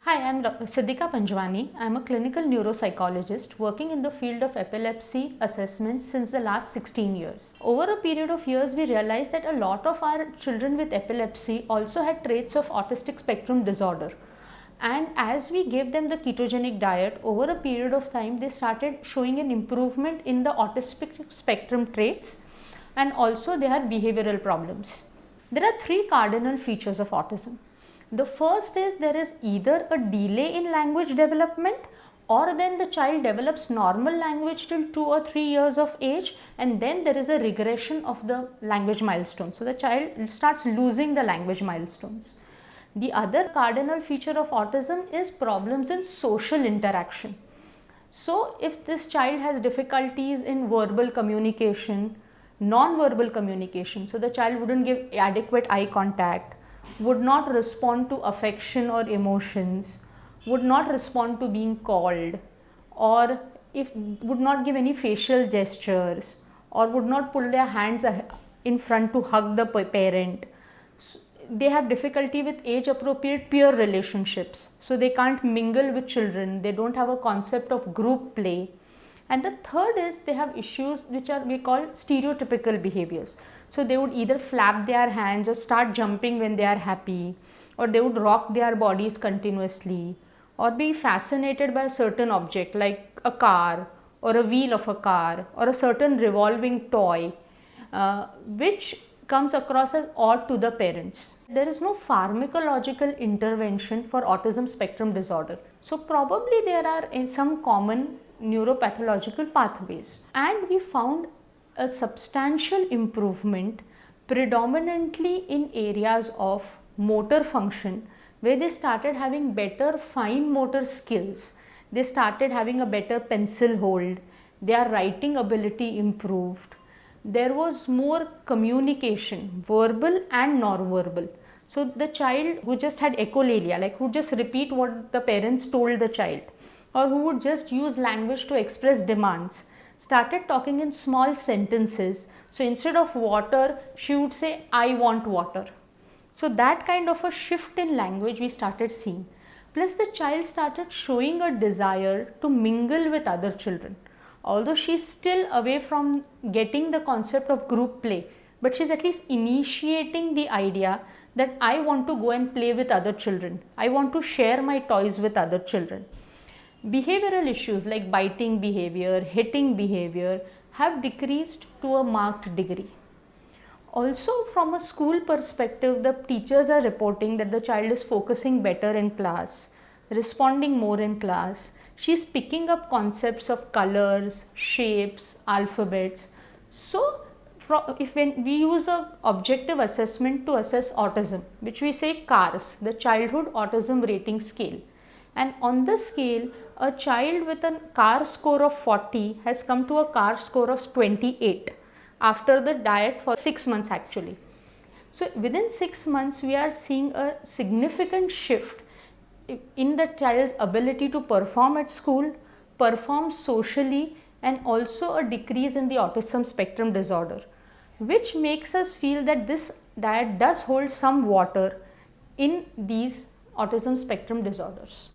Hi, I'm Siddhika Panjwani. I'm a clinical neuropsychologist working in the field of epilepsy assessments since the last 16 years. Over a period of years, we realized that a lot of our children with epilepsy also had traits of autistic spectrum disorder. And as we gave them the ketogenic diet, over a period of time, they started showing an improvement in the autistic spectrum traits, and also they had behavioral problems. There are three cardinal features of autism. The first is there is either a delay in language development, or then the child develops normal language till 2 or 3 years of age, and then there is a regression of the language milestone. So the child starts losing the language milestones. The other cardinal feature of autism is problems in social interaction. So if this child has difficulties in verbal communication, non-verbal communication, so the child wouldn't give adequate eye contact, would not respond to affection or emotions, would not respond to being called, or if would not give any facial gestures, or would not pull their hands in front to hug the parent. They have difficulty with age appropriate peer relationships, so they can't mingle with children, they don't have a concept of group play. And the third is they have issues which are we call stereotypical behaviors. So they would either flap their hands or start jumping when they are happy, or they would rock their bodies continuously, or be fascinated by a certain object like a car or a wheel of a car or a certain revolving toy, which comes across as odd to the parents. There is no pharmacological intervention for autism spectrum disorder. So probably there are some common neuropathological pathways, and we found a substantial improvement predominantly in areas of motor function, where they started having better fine motor skills, they started having a better pencil hold, their writing ability improved, there was more communication, verbal and non-verbal. So the child who just had echolalia, like who just repeat what the parents told the child, or who would just use language to express demands, started talking in small sentences. So instead of water, she would say, I want water. So that kind of a shift in language we started seeing. Plus the child started showing a desire to mingle with other children. Although she's still away from getting the concept of group play, but she's at least initiating the idea that I want to go and play with other children. I want to share my toys with other children. Behavioral issues like biting behavior, hitting behavior have decreased to a marked degree. Also, from a school perspective, the teachers are reporting that the child is focusing better in class, responding more in class. She's picking up concepts of colors, shapes, alphabets. So, when we use an objective assessment to assess autism, which we say CARS, the Childhood Autism Rating Scale. And on the scale, a child with a CARS score of 40 has come to a CARS score of 28 after the diet for 6 months actually. So within 6 months, we are seeing a significant shift in the child's ability to perform at school, perform socially, and also a decrease in the autism spectrum disorder, which makes us feel that this diet does hold some water in these autism spectrum disorders.